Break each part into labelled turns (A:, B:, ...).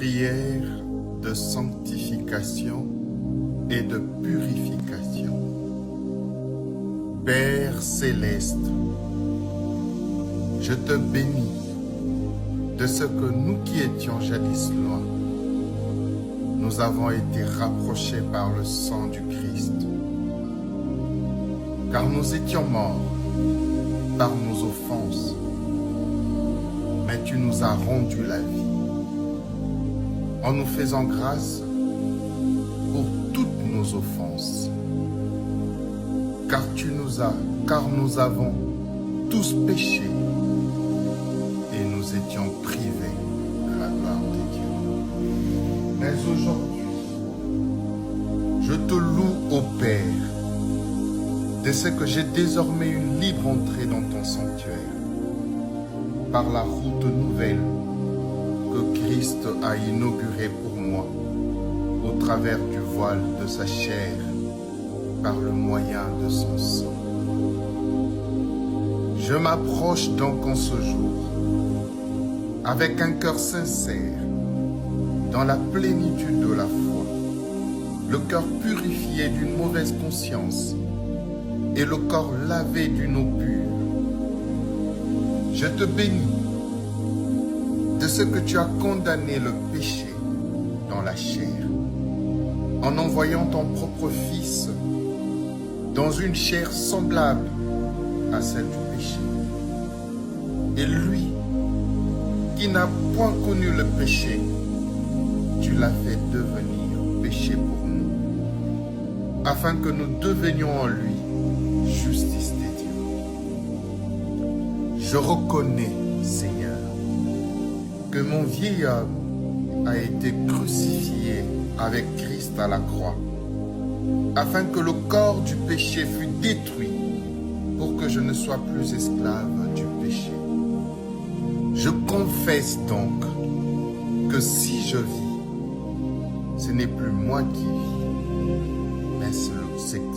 A: Prière de sanctification et de purification. Père céleste, je te bénis de ce que nous qui étions jadis loin, nous avons été rapprochés par le sang du Christ. Car nous étions morts par nos offenses, mais tu nous as rendu la vie en nous faisant grâce pour toutes nos offenses. Car nous avons tous péché et nous étions privés de la gloire de Dieu. Mais aujourd'hui, je te loue, ô Père, de ce que j'ai désormais une libre entrée dans ton sanctuaire, par la route nouvelle que Christ a inaugurée pour moi, au travers du voile de sa chair, par le moyen de son sang. Je m'approche donc en ce jour, avec un cœur sincère, dans la plénitude de la foi, le cœur purifié d'une mauvaise conscience, et le corps lavé d'une eau pure. Je te bénis de ce que tu as condamné le péché dans la chair, en envoyant ton propre Fils dans une chair semblable à celle du péché. Et lui, qui n'a point connu le péché, tu l'as fait devenir péché pour nous, afin que nous devenions en lui justice des dieux. Je reconnais, Seigneur, que mon vieil homme a été crucifié avec Christ à la croix, afin que le corps du péché fût détruit, pour que je ne sois plus esclave du péché. Je confesse donc que si je vis, ce n'est plus moi qui vis, mais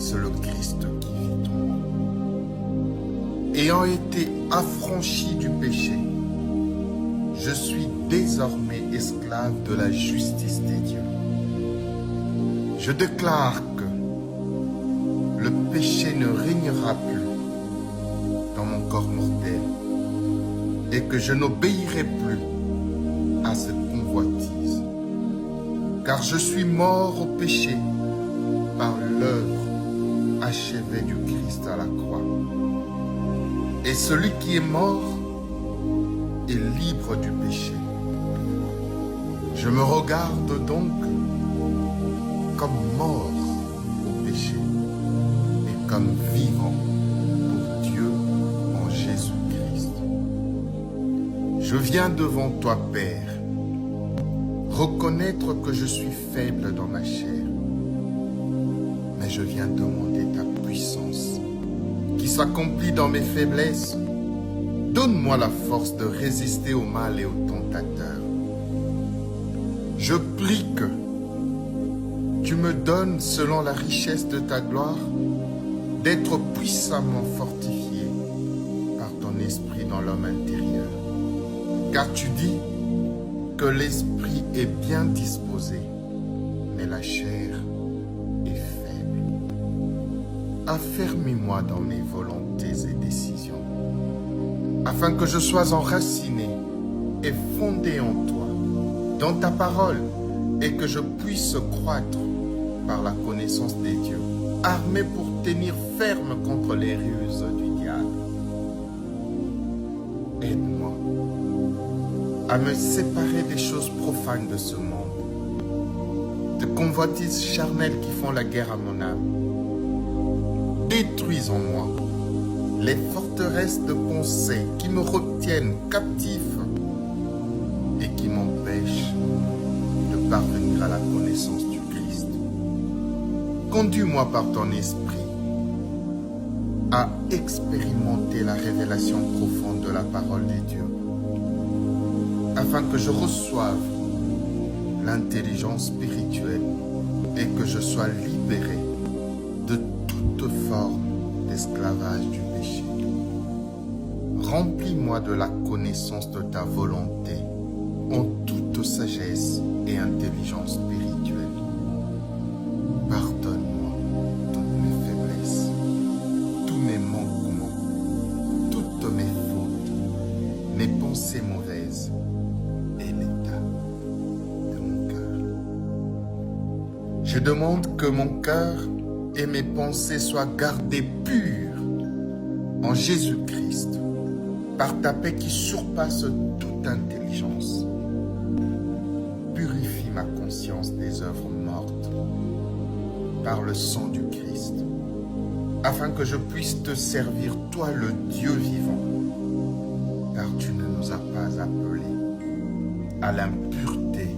A: c'est le Christ qui vit en moi. Ayant été affranchi du péché, je suis désormais esclave de la justice des dieux. Je déclare que le péché ne régnera plus dans mon corps mortel et que je n'obéirai plus à cette convoitise, car je suis mort au péché par l'œuvre achevée du Christ à la croix. Et celui qui est mort est libre du péché. Je me regarde donc comme mort au péché et comme vivant pour Dieu en Jésus-Christ. Je viens devant toi, Père, reconnaître que je suis faible dans ma chair, mais je viens demander ta puissance qui s'accomplit dans mes faiblesses. Donne-moi la force de résister au mal et aux tentateurs. Je prie que tu me donnes, selon la richesse de ta gloire, d'être puissamment fortifié par ton esprit dans l'homme intérieur. Car tu dis que l'esprit est bien disposé, mais la chair est faible. Affermis-moi dans mes volontés et décisions, afin que je sois enraciné et fondé en toi, dans ta parole, et que je puisse croître par la connaissance des dieux, armé pour tenir ferme contre les ruses du diable. Aide-moi à me séparer des choses profanes de ce monde, de convoitises charnelles qui font la guerre à mon âme. Détruis en moi les forteresses de pensée qui me retiennent captif et qui m'empêchent de parvenir à la connaissance du Christ. Conduis-moi par ton esprit à expérimenter la révélation profonde de la parole de Dieu, afin que je reçoive l'intelligence spirituelle et que je sois libéré de toute forme d'esclavage du péché. Remplis-moi de la connaissance de ta volonté en toute sagesse Je demande que mon cœur et mes pensées soient gardés purs en Jésus-Christ, par ta paix qui surpasse toute intelligence. Purifie ma conscience des œuvres mortes par le sang du Christ, afin que je puisse te servir, toi le Dieu vivant, car tu ne nous as pas appelés à l'impureté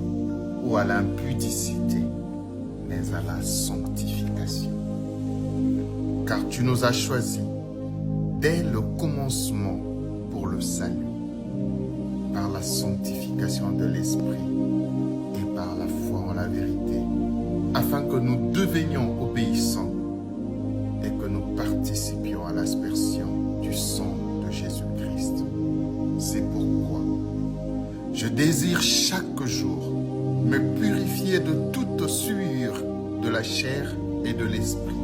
A: ou à l'impudicité, mais à la sanctification. Car tu nous as choisis dès le commencement pour le salut, par la sanctification de l'Esprit et par la foi en la vérité, afin que nous devenions obéissants et que nous participions à l'aspersion du sang de Jésus-Christ. C'est pourquoi je désire chaque jour me purifier de toute souillure de la chair et de l'esprit,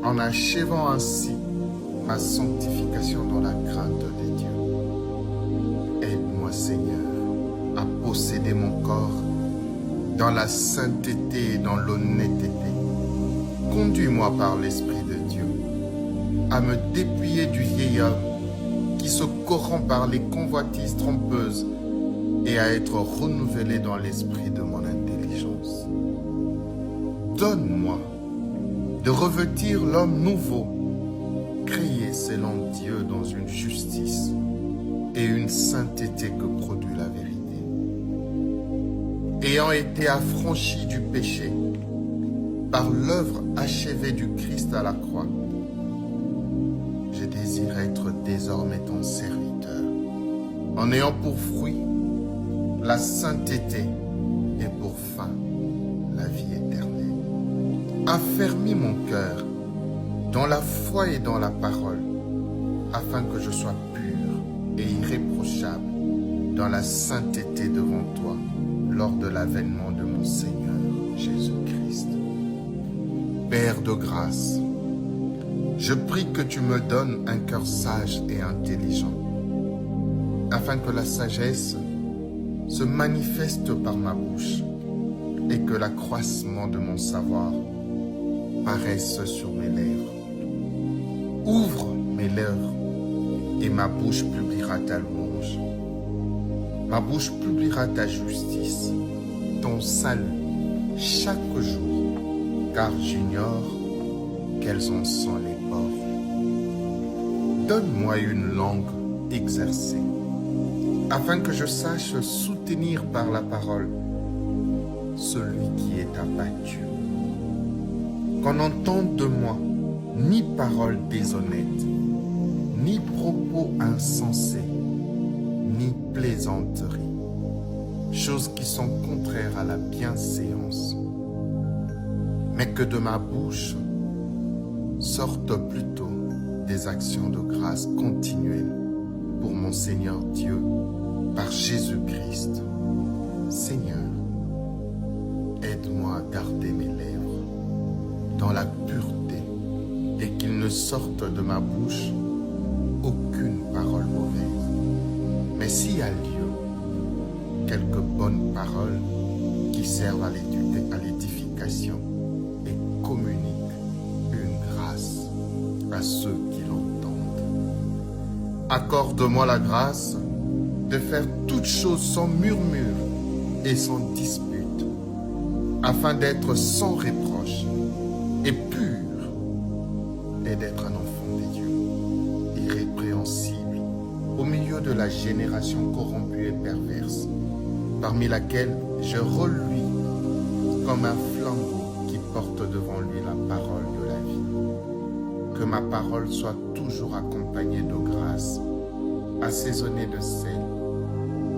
A: en achevant ainsi ma sanctification dans la crainte de Dieu. Aide-moi, Seigneur, à posséder mon corps dans la sainteté et dans l'honnêteté. Conduis-moi par l'Esprit de Dieu à me dépouiller du vieil homme qui se corrompt par les convoitises trompeuses et à être renouvelé dans l'esprit de mon intelligence. Donne-moi de revêtir l'homme nouveau, créé selon Dieu dans une justice et une sainteté que produit la vérité. Ayant été affranchi du péché par l'œuvre achevée du Christ à la croix, je désire être désormais ton serviteur, en ayant pour fruit la sainteté et pour fin la vie éternelle. Affermis mon cœur dans la foi et dans la parole, afin que je sois pur et irréprochable dans la sainteté devant toi lors de l'avènement de mon Seigneur Jésus-Christ. Père de grâce, je prie que tu me donnes un cœur sage et intelligent, afin que la sagesse se manifeste par ma bouche et que l'accroissement de mon savoir paraisse sur mes lèvres. Ouvre mes lèvres et ma bouche publiera ta louange. Ma bouche publiera ta justice, ton salut, chaque jour, car j'ignore quels en sont les pauvres. Donne-moi une langue exercée, afin que je sache soutenir par la parole celui qui est abattu. Qu'on n'entende de moi ni parole déshonnête, ni propos insensés, ni plaisanteries, choses qui sont contraires à la bienséance, mais que de ma bouche sortent plutôt des actions de grâce continuelles pour mon Seigneur Dieu, par Jésus-Christ. Seigneur, aide-moi à garder mes lèvres dans la pureté et qu'il ne sorte de ma bouche aucune parole mauvaise. Mais s'il y a lieu, quelques bonnes paroles qui servent à l'édification et communiquent une grâce à ceux qui l'entendent. Accorde-moi la grâce de faire toutes choses sans murmure et sans dispute, afin d'être sans reproche et pur, et d'être un enfant de Dieu, irrépréhensible, au milieu de la génération corrompue et perverse, parmi laquelle je reluis comme un flambeau qui porte devant lui la parole de la vie. Que ma parole soit toujours accompagnée de grâce, assaisonnée de sel,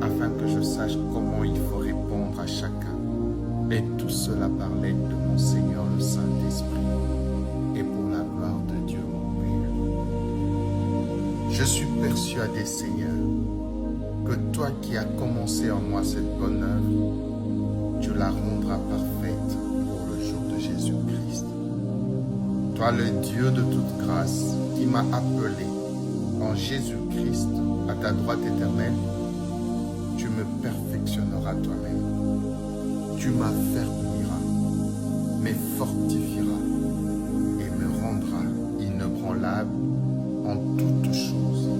A: afin que je sache comment il faut répondre à chacun, et tout cela par l'aide de mon Seigneur le Saint-Esprit, et pour la gloire de Dieu mon Père. Je suis persuadé, Seigneur, que toi qui as commencé en moi cette bonne œuvre, tu la rendras parfaite pour le jour de Jésus-Christ. Toi, le Dieu de toute grâce, qui m'as appelé en Jésus-Christ à ta droite éternelle, tu me perfectionneras toi-même. Tu m'affermiras me fortifiera et me rendra inébranlable en toutes choses.